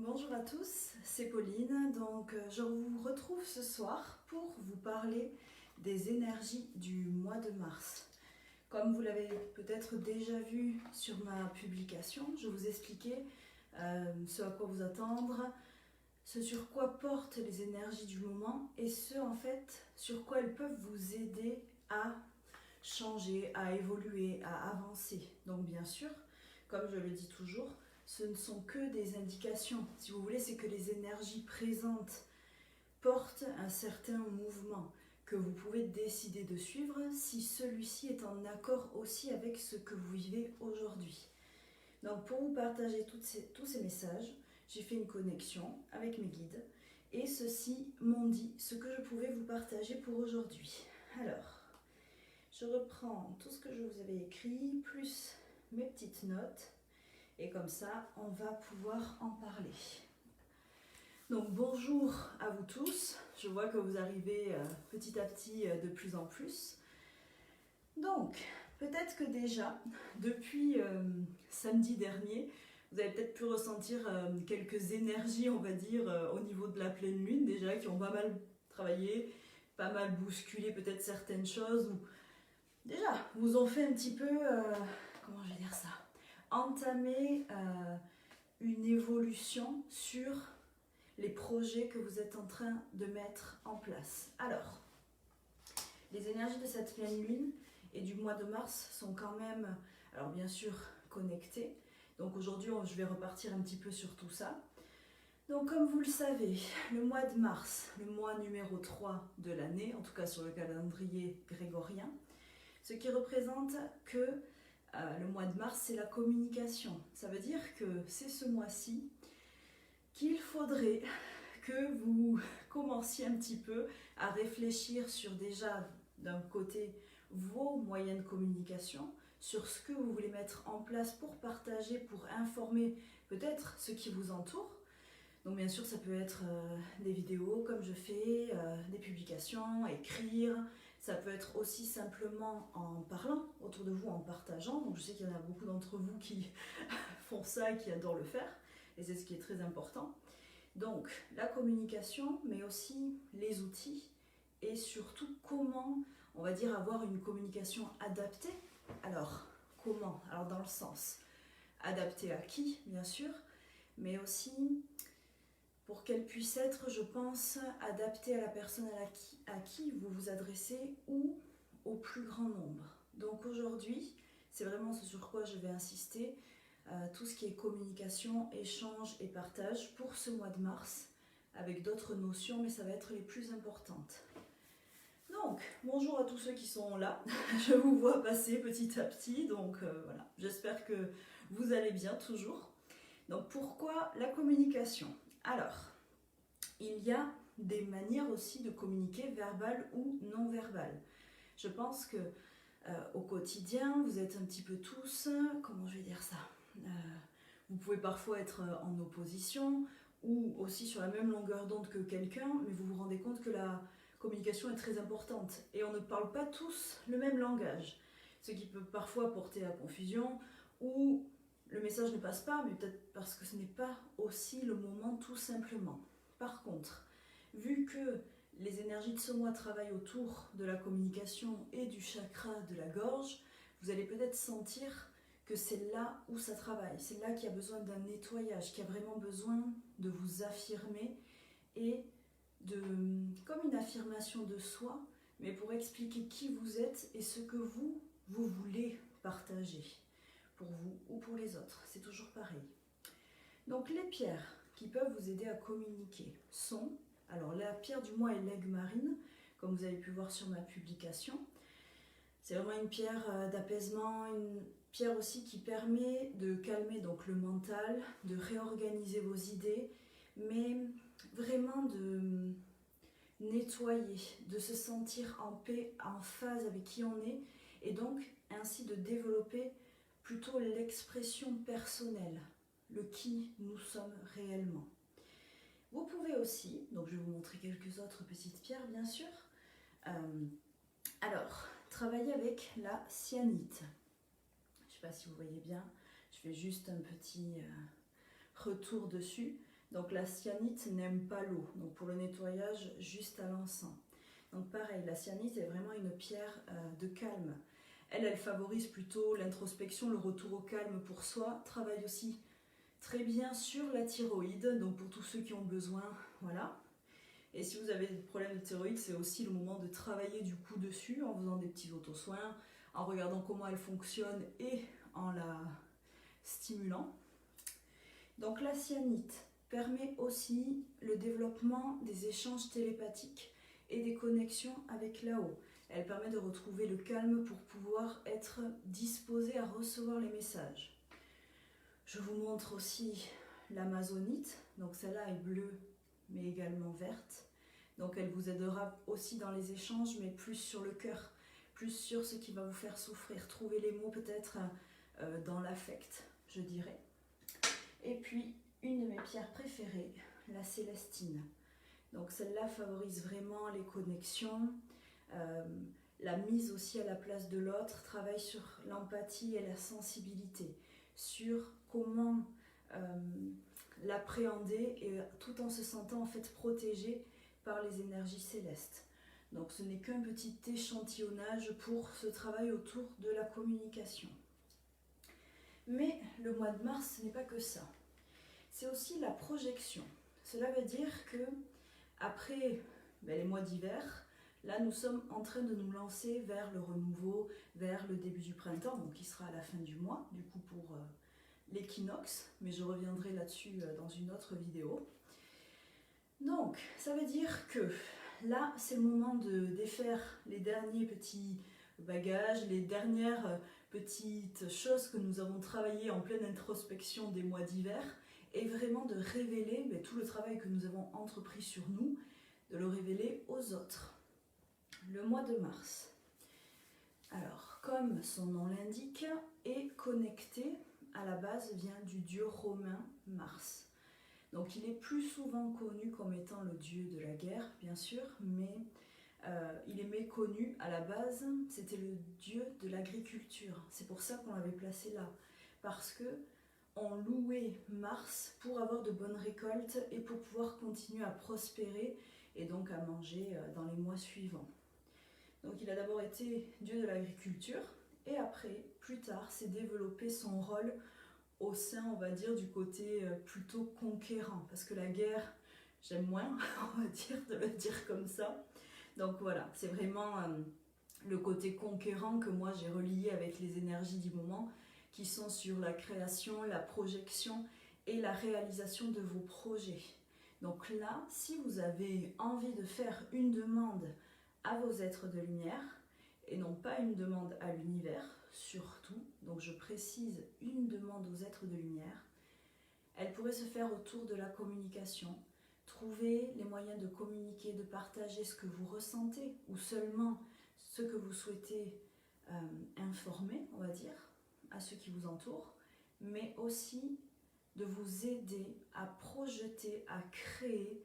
Bonjour à tous, c'est Pauline. Je vous retrouve ce soir pour vous parler des énergies du mois de mars. Comme vous l'avez peut-être déjà vu sur ma publication, je vous expliquais ce à quoi vous attendre, ce sur quoi portent les énergies du moment et ce en fait sur quoi elles peuvent vous aider à changer, à évoluer, à avancer. Donc bien sûr, comme je le dis toujours, ce ne sont que des indications. Si vous voulez, c'est que les énergies présentes portent un certain mouvement que vous pouvez décider de suivre si celui-ci est en accord aussi avec ce que vous vivez aujourd'hui. Donc pour vous partager tous ces messages, j'ai fait une connexion avec mes guides et ceux-ci m'ont dit ce que je pouvais vous partager pour aujourd'hui. Alors, je reprends tout ce que je vous avais écrit, plus mes petites notes. Et comme ça, on va pouvoir en parler. Donc bonjour à vous tous. Je vois que vous arrivez petit à petit de plus en plus. Donc, peut-être que déjà, depuis samedi dernier, vous avez peut-être pu ressentir quelques énergies, on va dire, au niveau de la pleine lune, déjà, qui ont pas mal travaillé, pas mal bousculé peut-être certaines choses, ou déjà, vous ont fait un petit peu, comment je vais dire ça, entamer une évolution sur les projets que vous êtes en train de mettre en place. Alors, les énergies de cette pleine lune et du mois de mars sont quand même, alors bien sûr, connectées. Donc aujourd'hui, je vais repartir un petit peu sur tout ça. Donc comme vous le savez, le mois de mars, le mois numéro 3 de l'année, en tout cas sur le calendrier grégorien, ce qui représente que le mois de mars, c'est la communication. Ça veut dire que c'est ce mois-ci qu'il faudrait que vous commenciez un petit peu à réfléchir sur déjà, d'un côté, vos moyens de communication, sur ce que vous voulez mettre en place pour partager, pour informer peut-être ceux qui vous entourent. Donc bien sûr, ça peut être des vidéos comme je fais, des publications, écrire. Ça peut être aussi simplement en parlant autour de vous, en partageant. Donc je sais qu'il y en a beaucoup d'entre vous qui font ça et qui adorent le faire. Et c'est ce qui est très important. Donc la communication, mais aussi les outils et surtout comment, on va dire, avoir une communication adaptée. Alors, comment? Alors dans le sens adaptée à qui, bien sûr, mais aussi pour qu'elle puisse être, je pense, adaptée à la personne à qui vous vous adressez ou au plus grand nombre. Donc aujourd'hui, c'est vraiment ce sur quoi je vais insister, tout ce qui est communication, échange et partage pour ce mois de mars, avec d'autres notions, mais ça va être les plus importantes. Donc, bonjour à tous ceux qui sont là, je vous vois passer petit à petit, donc voilà, j'espère que vous allez bien toujours. Donc pourquoi la communication? Alors, il y a des manières aussi de communiquer, verbales ou non verbales. Je pense que au quotidien, vous êtes un petit peu tous, comment je vais dire ça, vous pouvez parfois être en opposition ou aussi sur la même longueur d'onde que quelqu'un, mais vous vous rendez compte que la communication est très importante et on ne parle pas tous le même langage, ce qui peut parfois porter à confusion ou le message ne passe pas, mais peut-être parce que ce n'est pas aussi le moment tout simplement. Par contre, vu que les énergies de ce mois travaillent autour de la communication et du chakra de la gorge, vous allez peut-être sentir que c'est là où ça travaille, c'est là qu'il y a besoin d'un nettoyage, qu'il y a vraiment besoin de vous affirmer et comme une affirmation de soi, mais pour expliquer qui vous êtes et ce que vous voulez partager pour vous ou pour les autres. C'est toujours pareil. Donc les pierres qui peuvent vous aider à communiquer sont, alors la pierre du mois est l'aigle marine, comme vous avez pu voir sur ma publication. C'est vraiment une pierre d'apaisement, une pierre aussi qui permet de calmer donc le mental, de réorganiser vos idées, mais vraiment de nettoyer, de se sentir en paix, en phase avec qui on est, et donc ainsi de développer plutôt l'expression personnelle, le qui nous sommes réellement. Vous pouvez aussi, donc je vais vous montrer quelques autres petites pierres bien sûr, alors travailler avec la cyanite. Je ne sais pas si vous voyez bien, je fais juste un petit retour dessus. Donc la cyanite n'aime pas l'eau, donc pour le nettoyage juste à l'encens. Donc pareil, la cyanite est vraiment une pierre de calme. Elle favorise plutôt l'introspection, le retour au calme pour soi, travaille aussi très bien sur la thyroïde, donc pour tous ceux qui ont besoin, voilà. Et si vous avez des problèmes de thyroïde, c'est aussi le moment de travailler du coup dessus, en faisant des petits auto-soins, en regardant comment elle fonctionne et en la stimulant. Donc la cyanite permet aussi le développement des échanges télépathiques et des connexions avec là-haut. Elle permet de retrouver le calme pour pouvoir être disposé à recevoir les messages. Je vous montre aussi l'amazonite, donc celle-là est bleue mais également verte. Donc elle vous aidera aussi dans les échanges, mais plus sur le cœur, plus sur ce qui va vous faire souffrir. Trouver les mots peut-être dans l'affect, je dirais. Et puis une de mes pierres préférées, la célestine. Donc celle-là favorise vraiment les connexions, la mise aussi à la place de l'autre, travaille sur l'empathie et la sensibilité, sur comment l'appréhender et tout en se sentant en fait protégé par les énergies célestes. Donc ce n'est qu'un petit échantillonnage pour ce travail autour de la communication. Mais le mois de mars, ce n'est pas que ça. C'est aussi la projection. Cela veut dire que après les mois d'hiver, là nous sommes en train de nous lancer vers le renouveau, vers le début du printemps, donc qui sera à la fin du mois, du coup pour l'équinoxe, mais je reviendrai là-dessus dans une autre vidéo. Donc, ça veut dire que là, c'est le moment de défaire les derniers petits bagages, les dernières petites choses que nous avons travaillées en pleine introspection des mois d'hiver, et vraiment de révéler tout le travail que nous avons entrepris sur nous, de le révéler aux autres. Le mois de mars, alors, comme son nom l'indique, est connecté, à la base, vient du dieu romain Mars. Donc il est plus souvent connu comme étant le dieu de la guerre, bien sûr, mais il est méconnu à la base, c'était le dieu de l'agriculture. C'est pour ça qu'on l'avait placé là, parce que on louait Mars pour avoir de bonnes récoltes et pour pouvoir continuer à prospérer et donc à manger dans les mois suivants. Donc il a d'abord été dieu de l'agriculture et après, plus tard, s'est développé son rôle au sein, on va dire, du côté plutôt conquérant, parce que la guerre, j'aime moins, on va dire, de le dire comme ça. Donc voilà, c'est vraiment le côté conquérant que moi j'ai relié avec les énergies du moment, qui sont sur la création, la projection et la réalisation de vos projets. Donc là, si vous avez envie de faire une demande à vos êtres de lumière, et non pas une demande à l'univers, surtout, donc je précise une demande aux êtres de lumière, elle pourrait se faire autour de la communication. Trouver les moyens de communiquer, de partager ce que vous ressentez, ou seulement ce que vous souhaitez informer, on va dire, à ceux qui vous entourent, mais aussi de vous aider à projeter, à créer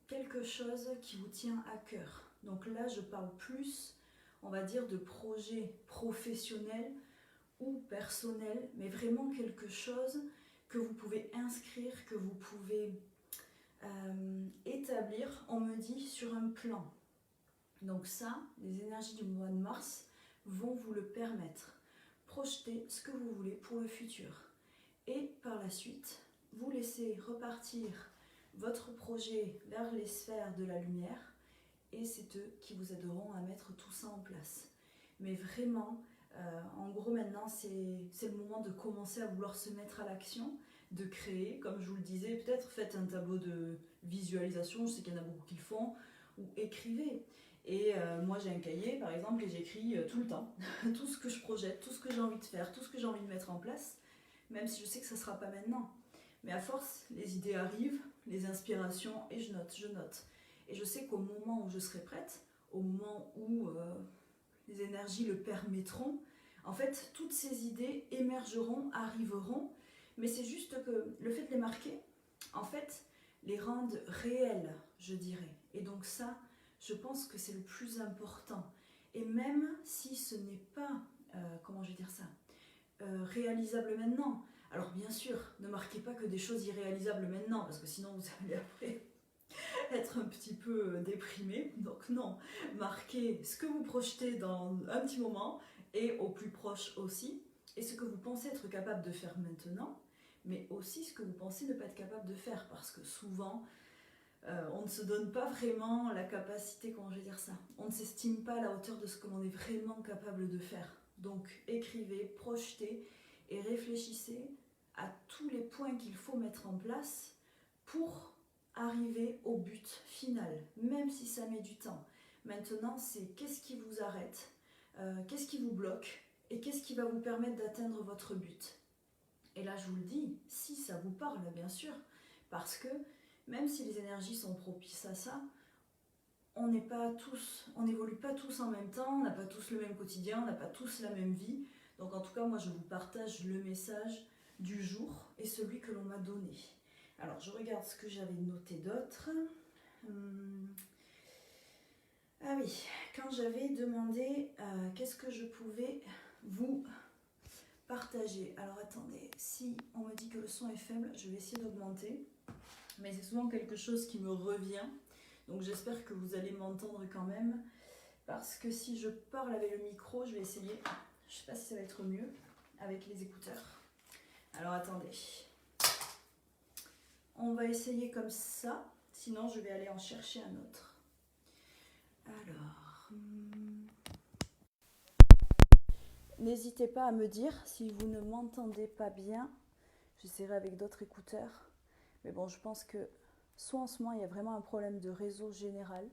quelque chose qui vous tient à cœur. Donc là, je parle plus, on va dire, de projets professionnels ou personnels, mais vraiment quelque chose que vous pouvez inscrire, que vous pouvez établir, on me dit, sur un plan. Donc ça, les énergies du mois de mars vont vous le permettre. Projetez ce que vous voulez pour le futur. Et par la suite, vous laissez repartir votre projet vers les sphères de la lumière et c'est eux qui vous aideront à mettre tout ça en place. Mais vraiment, en gros maintenant, c'est le moment de commencer à vouloir se mettre à l'action, de créer, comme je vous le disais, peut-être faites un tableau de visualisation, je sais qu'il y en a beaucoup qui le font, ou écrivez. Et moi j'ai un cahier par exemple et j'écris tout le temps, tout ce que je projette, tout ce que j'ai envie de faire, tout ce que j'ai envie de mettre en place, même si je sais que ça ne sera pas maintenant. Mais à force, les idées arrivent, les inspirations, et je note, je note. Et je sais qu'au moment où je serai prête, au moment où les énergies le permettront, en fait, toutes ces idées émergeront, arriveront, mais c'est juste que le fait de les marquer, en fait, les rendent réelles, je dirais. Et donc ça, je pense que c'est le plus important. Et même si ce n'est pas, comment je vais dire ça, réalisable maintenant. Alors bien sûr, ne marquez pas que des choses irréalisables maintenant, parce que sinon vous allez après être un petit peu déprimé. Donc non, marquez ce que vous projetez dans un petit moment et au plus proche aussi, et ce que vous pensez être capable de faire maintenant, mais aussi ce que vous pensez ne pas être capable de faire, parce que souvent, on ne se donne pas vraiment la capacité, comment je vais dire ça, on ne s'estime pas à la hauteur de ce que l'on est vraiment capable de faire. Donc écrivez, projetez et réfléchissez à tous les points qu'il faut mettre en place pour arriver au but final, même si ça met du temps. Maintenant, c'est qu'est-ce qui vous arrête, qu'est-ce qui vous bloque et qu'est-ce qui va vous permettre d'atteindre votre but. Et là, je vous le dis, si ça vous parle, bien sûr, parce que même si les énergies sont propices à ça, on n'évolue pas tous en même temps, on n'a pas tous le même quotidien, on n'a pas tous la même vie. Donc en tout cas, moi, je vous partage le message du jour et celui que l'on m'a donné. Alors, je regarde ce que j'avais noté d'autre. Ah oui, quand j'avais demandé qu'est-ce que je pouvais vous partager. Alors attendez, si on me dit que le son est faible, je vais essayer d'augmenter. Mais c'est souvent quelque chose qui me revient. Donc j'espère que vous allez m'entendre quand même. Parce que si je parle avec le micro, je vais essayer. Je ne sais pas si ça va être mieux avec les écouteurs. Alors attendez. On va essayer comme ça. Sinon, je vais aller en chercher un autre. Alors... N'hésitez pas à me dire si vous ne m'entendez pas bien. J'essaierai avec d'autres écouteurs. Mais bon, je pense que soit en ce moment, il y a vraiment un problème de réseau général.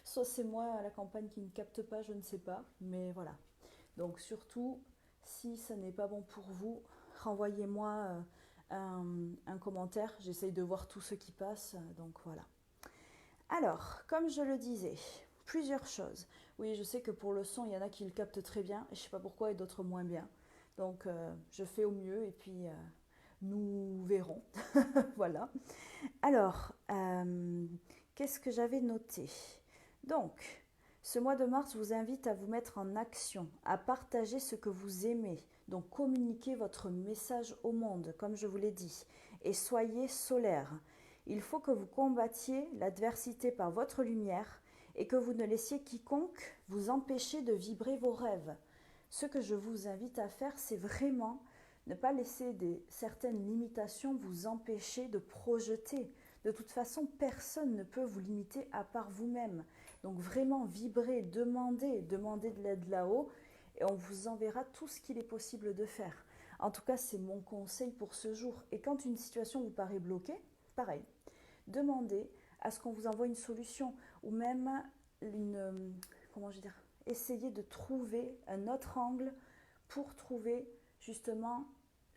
Soit c'est moi à la campagne qui ne capte pas, je ne sais pas. Mais voilà. Donc surtout, si ça n'est pas bon pour vous, renvoyez-moi un commentaire. J'essaye de voir tout ce qui passe. Donc voilà. Alors, comme je le disais, plusieurs choses. Oui, je sais que pour le son, il y en a qui le captent très bien, et je ne sais pas pourquoi, et d'autres moins bien. Donc, je fais au mieux, et puis nous verrons. Voilà. Alors, qu'est-ce que j'avais noté? Donc, ce mois de mars vous invite à vous mettre en action, à partager ce que vous aimez. Donc, communiquez votre message au monde, comme je vous l'ai dit, et soyez solaire. Il faut que vous combattiez l'adversité par votre lumière et que vous ne laissiez quiconque vous empêcher de vibrer vos rêves. Ce que je vous invite à faire, c'est vraiment ne pas laisser certaines limitations vous empêcher de projeter. De toute façon, personne ne peut vous limiter à part vous-même. Donc vraiment vibrer, demandez de l'aide là-haut et on vous enverra tout ce qu'il est possible de faire. En tout cas, c'est mon conseil pour ce jour. Et quand une situation vous paraît bloquée, pareil, demandez à ce qu'on vous envoie une solution ou même essayez de trouver un autre angle pour trouver justement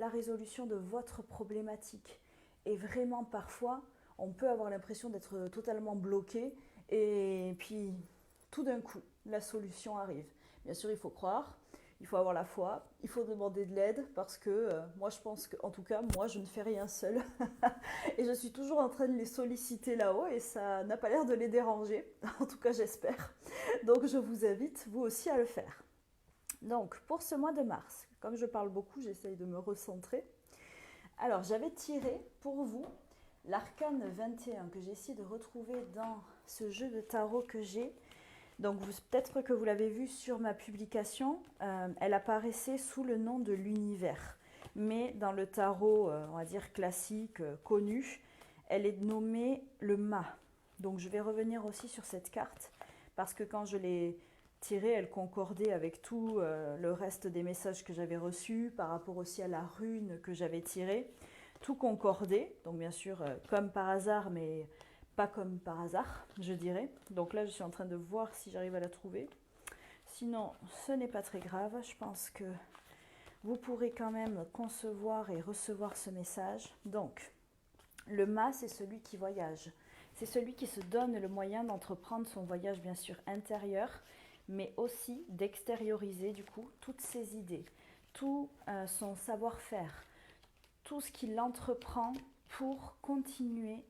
la résolution de votre problématique. Et vraiment, parfois, on peut avoir l'impression d'être totalement bloqué et puis tout d'un coup, la solution arrive. Bien sûr, il faut croire, il faut avoir la foi, il faut demander de l'aide parce que moi, je pense qu'en tout cas, moi, je ne fais rien seul. Et je suis toujours en train de les solliciter là-haut et ça n'a pas l'air de les déranger. En tout cas, j'espère. Donc, je vous invite, vous aussi, à le faire. Donc, pour ce mois de mars, comme je parle beaucoup, j'essaye de me recentrer. Alors, j'avais tiré pour vous l'arcane 21 que j'ai essayé de retrouver dans ce jeu de tarot que j'ai. Donc, peut-être que vous l'avez vu sur ma publication, elle apparaissait sous le nom de l'univers. Mais dans le tarot, on va dire classique, connu, elle est nommée le mât. Donc, je vais revenir aussi sur cette carte parce que quand je l'ai tirée, elle concordait avec tout le reste des messages que j'avais reçus, par rapport aussi à la rune que j'avais tirée. Tout concordait, donc bien sûr comme par hasard, mais pas comme par hasard, je dirais. Donc là, je suis en train de voir si j'arrive à la trouver. Sinon, ce n'est pas très grave. Je pense que vous pourrez quand même concevoir et recevoir ce message. Donc, le mât, c'est celui qui voyage. C'est celui qui se donne le moyen d'entreprendre son voyage, bien sûr, intérieur, mais aussi d'extérioriser, du coup, toutes ses idées, tout son savoir-faire, tout ce qu'il entreprend pour continuer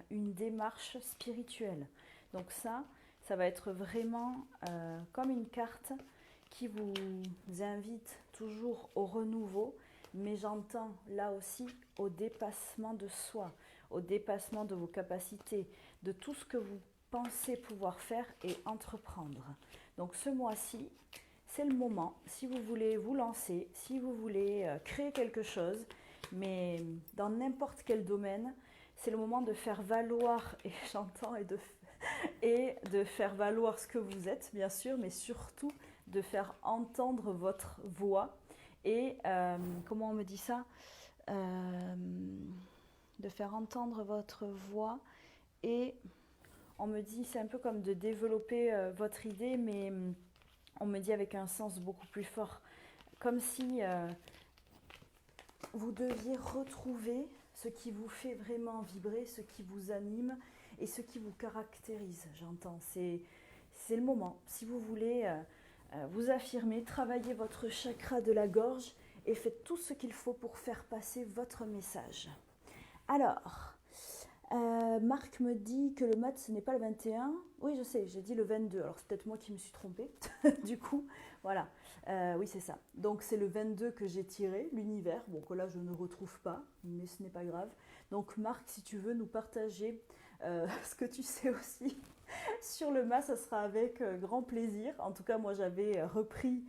une démarche spirituelle. Donc ça va être vraiment comme une carte qui vous invite toujours au renouveau, mais j'entends là aussi au dépassement de soi, au dépassement de vos capacités, de tout ce que vous pensez pouvoir faire et entreprendre. Donc ce mois-ci, c'est le moment, si vous voulez vous lancer, si vous voulez créer quelque chose, mais dans n'importe quel domaine, c'est le moment de faire valoir, et j'entends, et de faire valoir ce que vous êtes, bien sûr, mais surtout de faire entendre votre voix. Et comment on me dit ça de faire entendre votre voix et on me dit, c'est un peu comme de développer votre idée, mais on me dit avec un sens beaucoup plus fort. Comme si vous deviez retrouver ce qui vous fait vraiment vibrer, ce qui vous anime et ce qui vous caractérise, j'entends. C'est le moment. Si vous voulez vous affirmer, travaillez votre chakra de la gorge et faites tout ce qu'il faut pour faire passer votre message. Alors, Marc me dit que le mat ce n'est pas le 21. Oui, je sais, j'ai dit le 22. Alors c'est peut-être moi qui me suis trompée. Du coup, voilà. Oui, c'est ça. Donc c'est le 22 que j'ai tiré, l'univers. Bon, que là je ne retrouve pas, mais ce n'est pas grave. Donc Marc, si tu veux nous partager ce que tu sais aussi sur le mat, ça sera avec grand plaisir. En tout cas, moi j'avais repris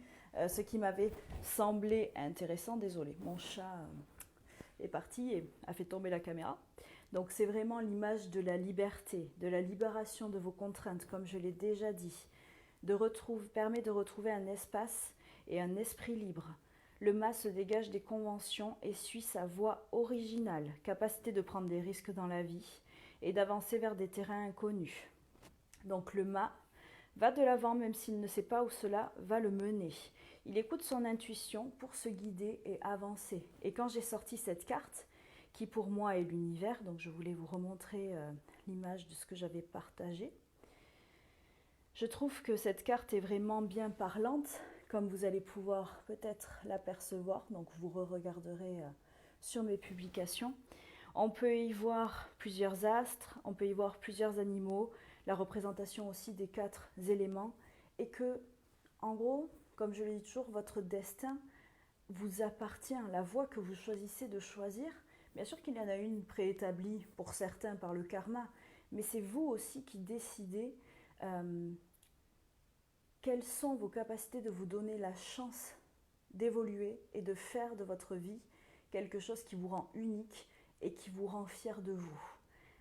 ce qui m'avait semblé intéressant. Désolée, mon chat est parti et a fait tomber la caméra. Donc c'est vraiment l'image de la liberté, de la libération de vos contraintes, comme je l'ai déjà dit, permet de retrouver un espace et un esprit libre. Le mât se dégage des conventions et suit sa voie originale, capacité de prendre des risques dans la vie et d'avancer vers des terrains inconnus. Donc le mât va de l'avant même s'il ne sait pas où cela va le mener. Il écoute son intuition pour se guider et avancer. Et quand j'ai sorti cette carte, qui pour moi est l'univers, donc je voulais vous remontrer l'image de ce que j'avais partagé. Je trouve que cette carte est vraiment bien parlante, comme vous allez pouvoir peut-être l'apercevoir, donc vous re-regarderez sur mes publications. On peut y voir plusieurs astres, on peut y voir plusieurs animaux, la représentation aussi des 4 éléments, et que, en gros, comme je le dis toujours, votre destin vous appartient, la voie que vous choisissez de choisir. Bien sûr qu'il y en a une préétablie pour certains par le karma, mais c'est vous aussi qui décidez quelles sont vos capacités de vous donner la chance d'évoluer et de faire de votre vie quelque chose qui vous rend unique et qui vous rend fier de vous.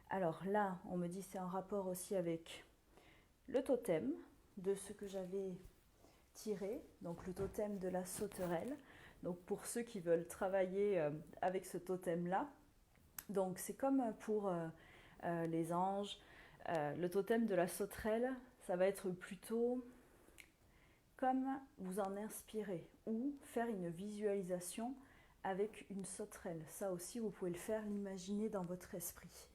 Alors là, on me dit c'est en rapport aussi avec le totem de ce que j'avais tiré, donc le totem de la sauterelle. Donc pour ceux qui veulent travailler avec ce totem-là, donc c'est comme pour les anges, le totem de la sauterelle, ça va être plutôt comme vous en inspirer ou faire une visualisation avec une sauterelle. Ça aussi, vous pouvez le faire, l'imaginer dans votre esprit.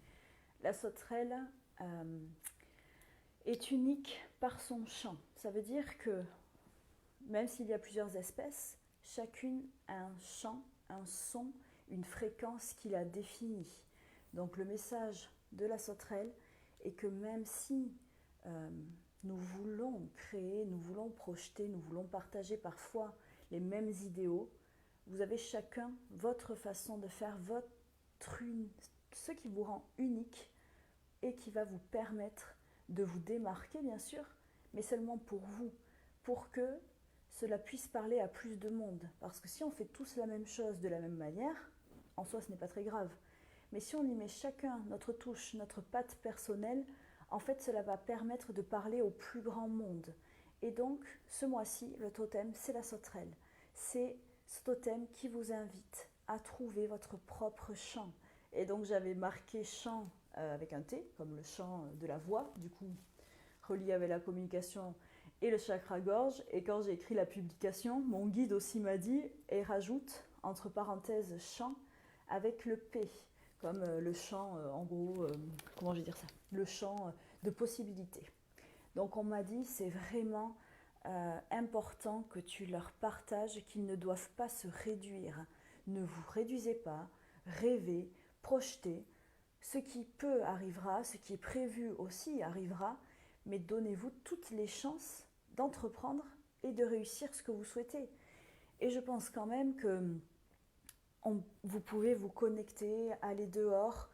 La sauterelle est unique par son chant. Ça veut dire que même s'il y a plusieurs espèces, chacune a un chant, un son, une fréquence qui la définit. Donc le message de la sauterelle est que même si nous voulons créer, nous voulons projeter, nous voulons partager parfois les mêmes idéaux, vous avez chacun votre façon de faire, ce qui vous rend unique et qui va vous permettre de vous démarquer bien sûr, mais seulement pour vous, pour que cela puisse parler à plus de monde. Parce que si on fait tous la même chose de la même manière, en soi ce n'est pas très grave. Mais si on y met chacun notre touche, notre patte personnelle, en fait cela va permettre de parler au plus grand monde. Et donc ce mois-ci, le totem, c'est la sauterelle. C'est ce totem qui vous invite à trouver votre propre chant. Et donc j'avais marqué chant avec un T, comme le chant de la voix, du coup relié avec la communication et le chakra-gorge. Et quand j'ai écrit la publication, mon guide aussi m'a dit, et rajoute entre parenthèses chant avec le P, comme le chant, en gros, comment je vais dire ça, le chant de possibilités. Donc on m'a dit, c'est vraiment important que tu leur partages qu'ils ne doivent pas se réduire. Ne vous réduisez pas, rêvez, projetez. Ce qui peut arrivera, ce qui est prévu aussi arrivera, mais donnez-vous toutes les chances d'entreprendre et de réussir ce que vous souhaitez. Et je pense quand même que vous pouvez vous connecter, aller dehors,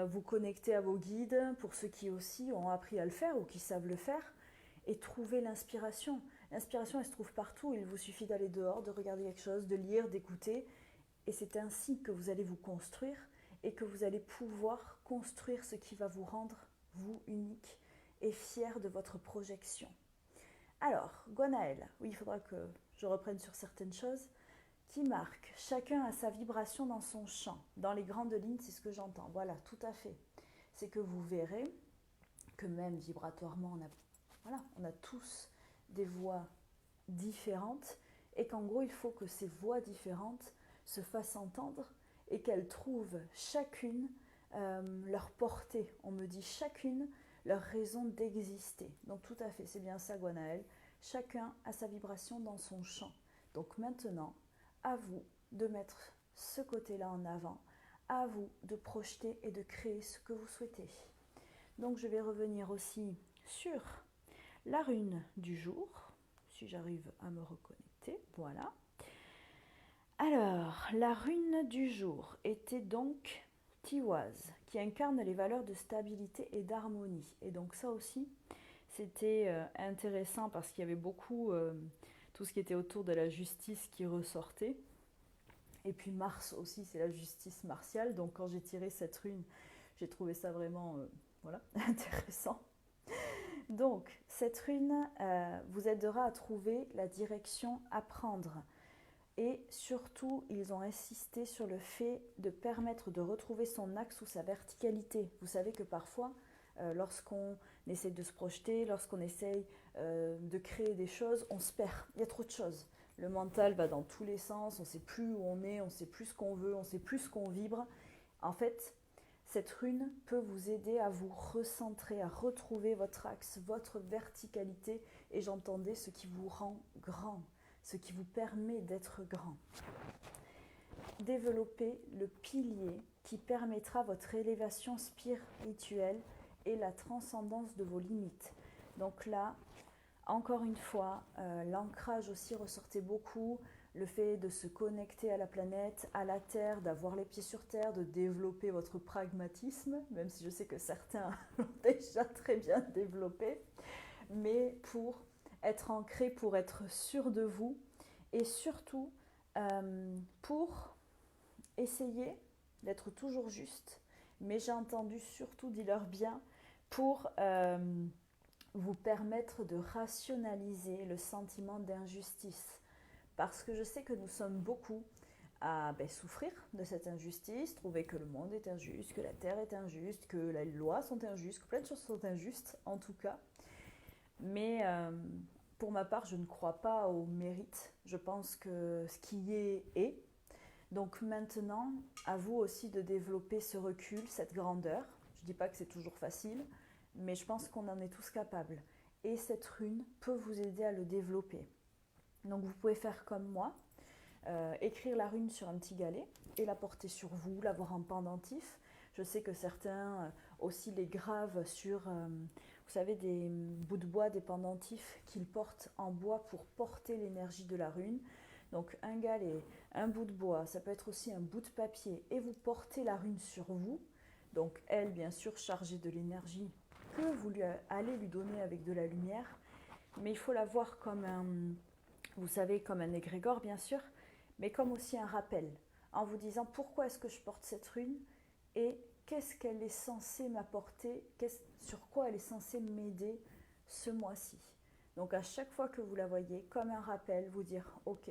vous connecter à vos guides, pour ceux qui aussi ont appris à le faire ou qui savent le faire, et trouver l'inspiration. L'inspiration, elle se trouve partout, il vous suffit d'aller dehors, de regarder quelque chose, de lire, d'écouter, et c'est ainsi que vous allez vous construire et que vous allez pouvoir construire ce qui va vous rendre, vous, unique et fier de votre projection. Alors, Gwenaëlle, oui, il faudra que je reprenne sur certaines choses, qui marquent chacun a sa vibration dans son champ. Dans les grandes lignes, c'est ce que j'entends. Voilà, tout à fait. C'est que vous verrez que même vibratoirement, on a tous des voix différentes et qu'en gros, il faut que ces voix différentes se fassent entendre et qu'elles trouvent chacune leur portée. On me dit chacune leur raison d'exister. Donc tout à fait, c'est bien ça, Gwenaëlle. Chacun a sa vibration dans son champ. Donc maintenant, à vous de mettre ce côté-là en avant, à vous de projeter et de créer ce que vous souhaitez. Donc je vais revenir aussi sur la rune du jour, si j'arrive à me reconnecter, voilà. Alors, la rune du jour était donc Tiwaz, qui incarne les valeurs de stabilité et d'harmonie. Et donc ça aussi, c'était intéressant parce qu'il y avait beaucoup tout ce qui était autour de la justice qui ressortait. Et puis Mars aussi, c'est la justice martiale. Donc quand j'ai tiré cette rune, j'ai trouvé ça vraiment intéressant. Donc cette rune vous aidera à trouver la direction à prendre. Et surtout, ils ont insisté sur le fait de permettre de retrouver son axe ou sa verticalité. Vous savez que parfois, lorsqu'on essaie de se projeter, lorsqu'on essaye de créer des choses, on se perd. Il y a trop de choses. Le mental va dans tous les sens, on ne sait plus où on est, on ne sait plus ce qu'on veut, on ne sait plus ce qu'on vibre. En fait, cette rune peut vous aider à vous recentrer, à retrouver votre axe, votre verticalité, et j'entendais ce qui vous rend grand, ce qui vous permet d'être grand. Développez le pilier qui permettra votre élévation spirituelle et la transcendance de vos limites. Donc là, encore une fois, l'ancrage aussi ressortait beaucoup, le fait de se connecter à la planète, à la Terre, d'avoir les pieds sur Terre, de développer votre pragmatisme, même si je sais que certains l'ont déjà très bien développé, mais pour être ancré, pour être sûr de vous, et surtout pour essayer d'être toujours juste, mais j'ai entendu surtout, dis-leur bien, pour vous permettre de rationaliser le sentiment d'injustice. Parce que je sais que nous sommes beaucoup à souffrir de cette injustice, trouver que le monde est injuste, que la terre est injuste, que les lois sont injustes, que plein de choses sont injustes en tout cas. Mais pour ma part, je ne crois pas au mérite. Je pense que ce qui est est. Donc maintenant, à vous aussi de développer ce recul, cette grandeur. Je ne dis pas que c'est toujours facile, mais je pense qu'on en est tous capables. Et cette rune peut vous aider à le développer. Donc vous pouvez faire comme moi, écrire la rune sur un petit galet et la porter sur vous, l'avoir en pendentif. Je sais que certains aussi les gravent sur, vous savez, des bouts de bois, des pendentifs qu'ils portent en bois pour porter l'énergie de la rune. Donc un galet, un bout de bois, ça peut être aussi un bout de papier et vous portez la rune sur vous. Donc elle, bien sûr, chargée de l'énergie que vous allez lui donner avec de la lumière. Mais il faut la voir comme un, vous savez, comme un égrégore, bien sûr, mais comme aussi un rappel, en vous disant pourquoi est-ce que je porte cette rune et qu'est-ce qu'elle est censée m'apporter, sur quoi elle est censée m'aider ce mois-ci. Donc à chaque fois que vous la voyez, comme un rappel, vous dire ok,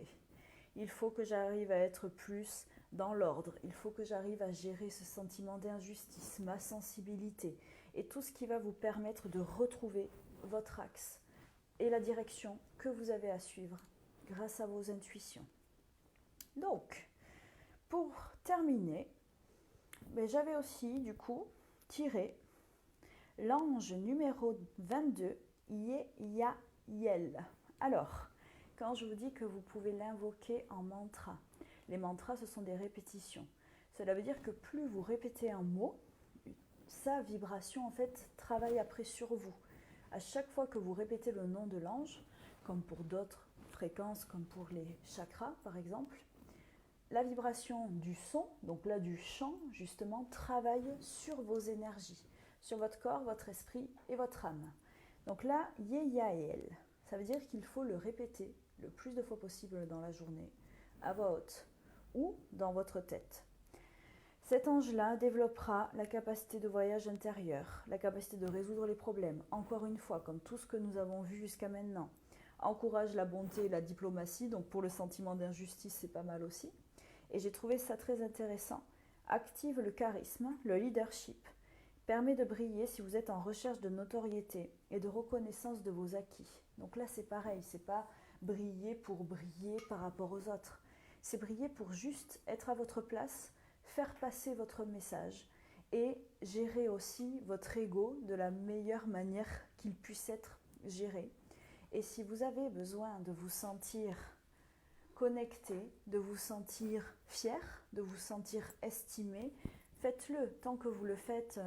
il faut que j'arrive à être plus dans l'ordre, il faut que j'arrive à gérer ce sentiment d'injustice, ma sensibilité et tout ce qui va vous permettre de retrouver votre axe et la direction que vous avez à suivre grâce à vos intuitions. Donc, pour terminer, j'avais aussi du coup tiré l'ange numéro 22, Yael. Alors, quand je vous dis que vous pouvez l'invoquer en mantra, les mantras ce sont des répétitions. Cela veut dire que plus vous répétez un mot, sa vibration en fait travaille après sur vous. À chaque fois que vous répétez le nom de l'ange, comme pour d'autres fréquences, comme pour les chakras par exemple, la vibration du son, donc là du chant justement, travaille sur vos énergies, sur votre corps, votre esprit et votre âme. Donc là, Yeyael, ça veut dire qu'il faut le répéter le plus de fois possible dans la journée, à voix haute ou dans votre tête. Cet ange-là développera la capacité de voyage intérieur, la capacité de résoudre les problèmes, encore une fois, comme tout ce que nous avons vu jusqu'à maintenant. Encourage la bonté et la diplomatie, donc pour le sentiment d'injustice, c'est pas mal aussi. Et j'ai trouvé ça très intéressant. Active le charisme, le leadership. Permet de briller si vous êtes en recherche de notoriété et de reconnaissance de vos acquis. Donc là, c'est pareil, c'est pas briller pour briller par rapport aux autres. C'est briller pour juste être à votre place, faire passer votre message et gérer aussi votre ego de la meilleure manière qu'il puisse être géré. Et si vous avez besoin de vous sentir connecté, de vous sentir fier, de vous sentir estimé, faites-le tant que vous le faites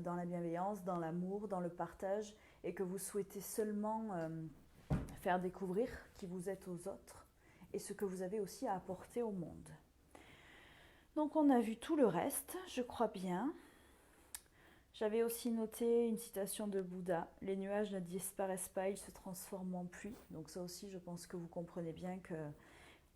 dans la bienveillance, dans l'amour, dans le partage et que vous souhaitez seulement faire découvrir qui vous êtes aux autres et ce que vous avez aussi à apporter au monde. Donc on a vu tout le reste, je crois bien. J'avais aussi noté une citation de Bouddha, les nuages ne disparaissent pas, ils se transforment en pluie. Donc ça aussi, je pense que vous comprenez bien que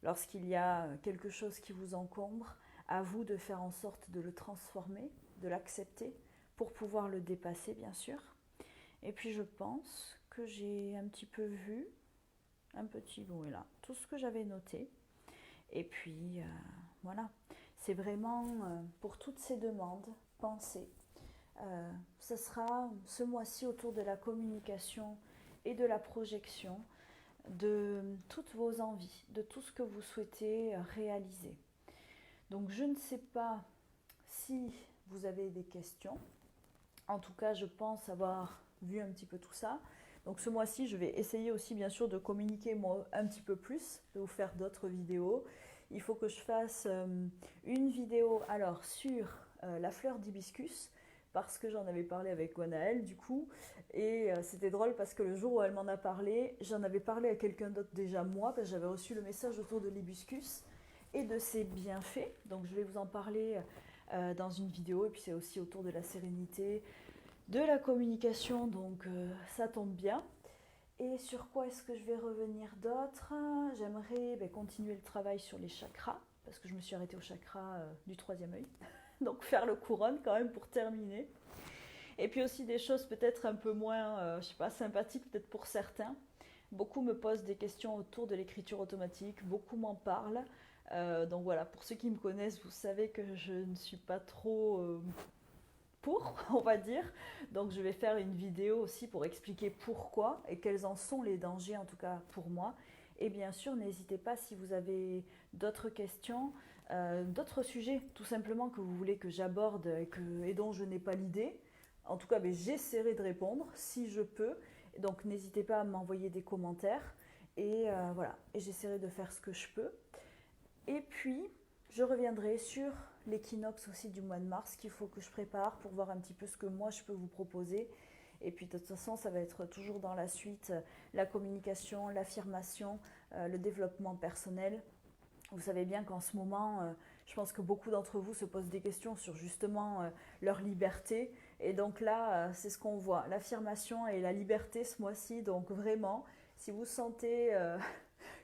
lorsqu'il y a quelque chose qui vous encombre, à vous de faire en sorte de le transformer, de l'accepter, pour pouvoir le dépasser, bien sûr. Et puis je pense que j'ai un petit peu vu, un petit bout là, tout ce que j'avais noté. Et puis voilà, c'est vraiment pour toutes ces demandes, pensez. Ce sera ce mois-ci autour de la communication et de la projection de toutes vos envies, de tout ce que vous souhaitez réaliser. Donc je ne sais pas si vous avez des questions. En tout cas, je pense avoir vu un petit peu tout ça. Donc ce mois-ci, je vais essayer aussi bien sûr de communiquer moi un petit peu plus, de vous faire d'autres vidéos. Il faut que je fasse une vidéo alors sur la fleur d'hibiscus, parce que j'en avais parlé avec Gwenaëlle du coup, et c'était drôle parce que le jour où elle m'en a parlé, j'en avais parlé à quelqu'un d'autre déjà moi, parce que j'avais reçu le message autour de l'hibiscus et de ses bienfaits, donc je vais vous en parler dans une vidéo, et puis c'est aussi autour de la sérénité, de la communication, donc ça tombe bien. Et sur quoi est-ce que je vais revenir d'autre? J'aimerais continuer le travail sur les chakras, parce que je me suis arrêtée au chakra du troisième œil. Donc faire le couronne quand même pour terminer. Et puis aussi des choses peut-être un peu moins, je sais pas, sympathiques peut-être pour certains. Beaucoup me posent des questions autour de l'écriture automatique, beaucoup m'en parlent. Donc voilà, pour ceux qui me connaissent, vous savez que je ne suis pas trop pour, on va dire. Donc je vais faire une vidéo aussi pour expliquer pourquoi et quels en sont les dangers, en tout cas pour moi. Et bien sûr, n'hésitez pas si vous avez d'autres questions, d'autres sujets tout simplement que vous voulez que j'aborde et dont je n'ai pas l'idée. En tout cas, j'essaierai de répondre si je peux. Donc n'hésitez pas à m'envoyer des commentaires. Et voilà, et j'essaierai de faire ce que je peux. Et puis, je reviendrai sur l'équinoxe aussi du mois de mars qu'il faut que je prépare pour voir un petit peu ce que moi je peux vous proposer. Et puis de toute façon, ça va être toujours dans la suite, la communication, l'affirmation, le développement personnel. Vous savez bien qu'en ce moment, je pense que beaucoup d'entre vous se posent des questions sur justement leur liberté. Et donc là, c'est ce qu'on voit, l'affirmation et la liberté ce mois-ci. Donc vraiment, si vous sentez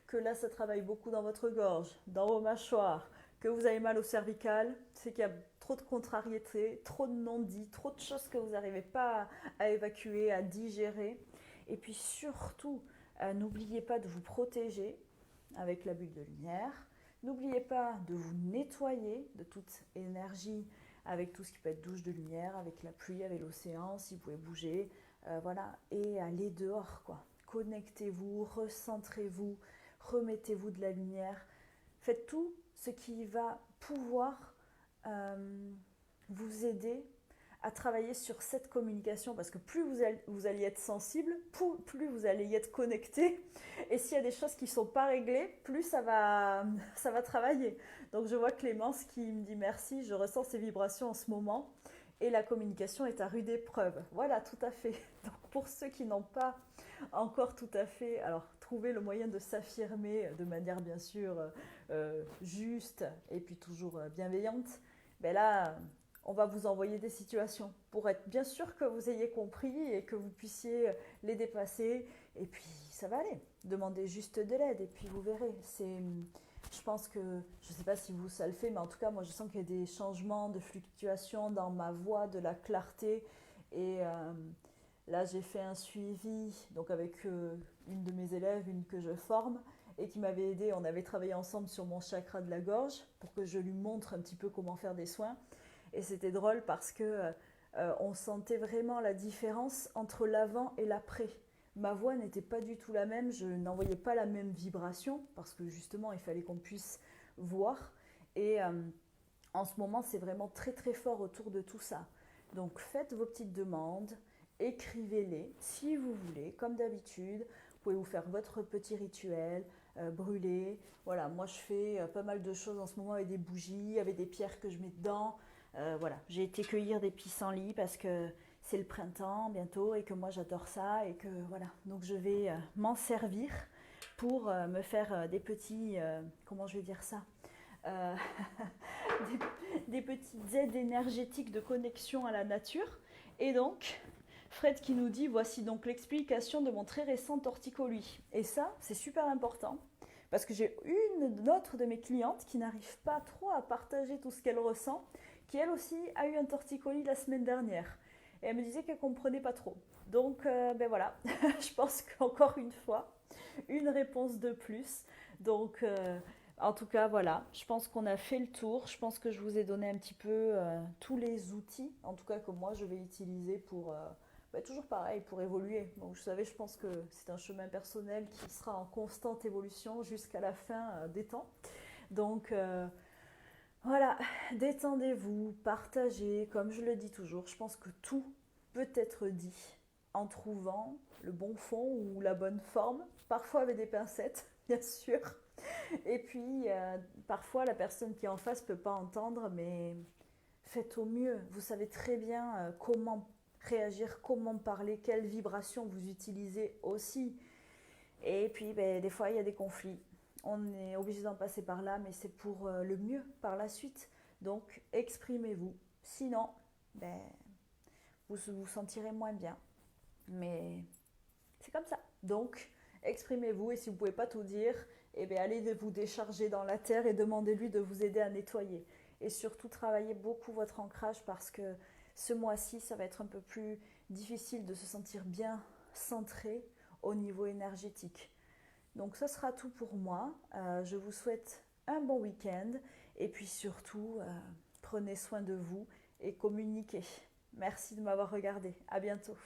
que là, ça travaille beaucoup dans votre gorge, dans vos mâchoires, que vous avez mal au cervical, c'est qu'il y a trop de contrariétés, trop de non-dits, trop de choses que vous n'arrivez pas à évacuer, à digérer. Et puis surtout, n'oubliez pas de vous protéger avec la bulle de lumière. N'oubliez pas de vous nettoyer de toute énergie avec tout ce qui peut être douche de lumière, avec la pluie, avec l'océan, si vous pouvez bouger. Voilà, et allez dehors, quoi. Connectez-vous, recentrez-vous, remettez-vous de la lumière. Faites tout ce qui va pouvoir vous aider à travailler sur cette communication, parce que plus vous allez être sensible, plus vous allez y être connecté, et s'il y a des choses qui ne sont pas réglées, plus ça va travailler. Donc je vois Clémence qui me dit merci, je ressens ces vibrations en ce moment, et la communication est à rude épreuve. Voilà, tout à fait. Donc pour ceux qui n'ont pas encore tout à fait, alors trouver le moyen de s'affirmer de manière bien sûr juste et puis toujours bienveillante, ben là, on va vous envoyer des situations pour être bien sûr que vous ayez compris et que vous puissiez les dépasser. Et puis, ça va aller. Demandez juste de l'aide et puis vous verrez. Je pense que, je ne sais pas si vous ça le fait, mais en tout cas, moi, je sens qu'il y a des changements, de fluctuations dans ma voix, de la clarté. Et là, j'ai fait un suivi donc avec une de mes élèves, une que je forme, et qui m'avait aidé. On avait travaillé ensemble sur mon chakra de la gorge pour que je lui montre un petit peu comment faire des soins. Et c'était drôle parce que on sentait vraiment la différence entre l'avant et l'après. Ma voix n'était pas du tout la même, je n'envoyais pas la même vibration parce que justement il fallait qu'on puisse voir. Et en ce moment c'est vraiment très très fort autour de tout ça. Donc faites vos petites demandes, écrivez-les si vous voulez, comme d'habitude. Vous pouvez vous faire votre petit rituel, brûler. Voilà, moi je fais pas mal de choses en ce moment avec des bougies, avec des pierres que je mets dedans. Voilà, j'ai été cueillir des pissenlits parce que c'est le printemps bientôt et que moi j'adore ça et que voilà. Donc je vais m'en servir pour me faire des petits, comment je vais dire ça, euh, des petites aides énergétiques de connexion à la nature. Et donc, Fred qui nous dit, voici donc l'explication de mon très récent torticolis. Et ça, c'est super important. Parce que j'ai une autre de mes clientes qui n'arrive pas trop à partager tout ce qu'elle ressent, qui elle aussi a eu un torticolis la semaine dernière. Et elle me disait qu'elle ne comprenait pas trop. Donc, ben voilà, je pense qu'encore une fois, une réponse de plus. Donc, en tout cas, voilà, je pense qu'on a fait le tour. Je pense que je vous ai donné un petit peu tous les outils, en tout cas que moi je vais utiliser pour, toujours pareil, pour évoluer. Donc, vous savez, je pense que c'est un chemin personnel qui sera en constante évolution jusqu'à la fin des temps. Donc, voilà, détendez-vous, partagez, comme je le dis toujours, je pense que tout peut être dit en trouvant le bon fond ou la bonne forme, parfois avec des pincettes, bien sûr. Et puis, parfois, la personne qui est en face ne peut pas entendre, mais faites au mieux. Vous savez très bien comment réagir, comment parler, quelles vibrations vous utilisez aussi. Et puis, ben, des fois, il y a des conflits. On est obligé d'en passer par là, mais c'est pour le mieux par la suite. Donc, exprimez-vous. Sinon, ben, vous vous sentirez moins bien. Mais c'est comme ça. Donc, exprimez-vous et si vous ne pouvez pas tout dire, eh bien, allez vous décharger dans la terre et demandez-lui de vous aider à nettoyer. Et surtout, travaillez beaucoup votre ancrage parce que ce mois-ci, ça va être un peu plus difficile de se sentir bien centré au niveau énergétique. Donc, ce sera tout pour moi. Je vous souhaite un bon week-end et puis surtout, prenez soin de vous et communiquez. Merci de m'avoir regardé. À bientôt.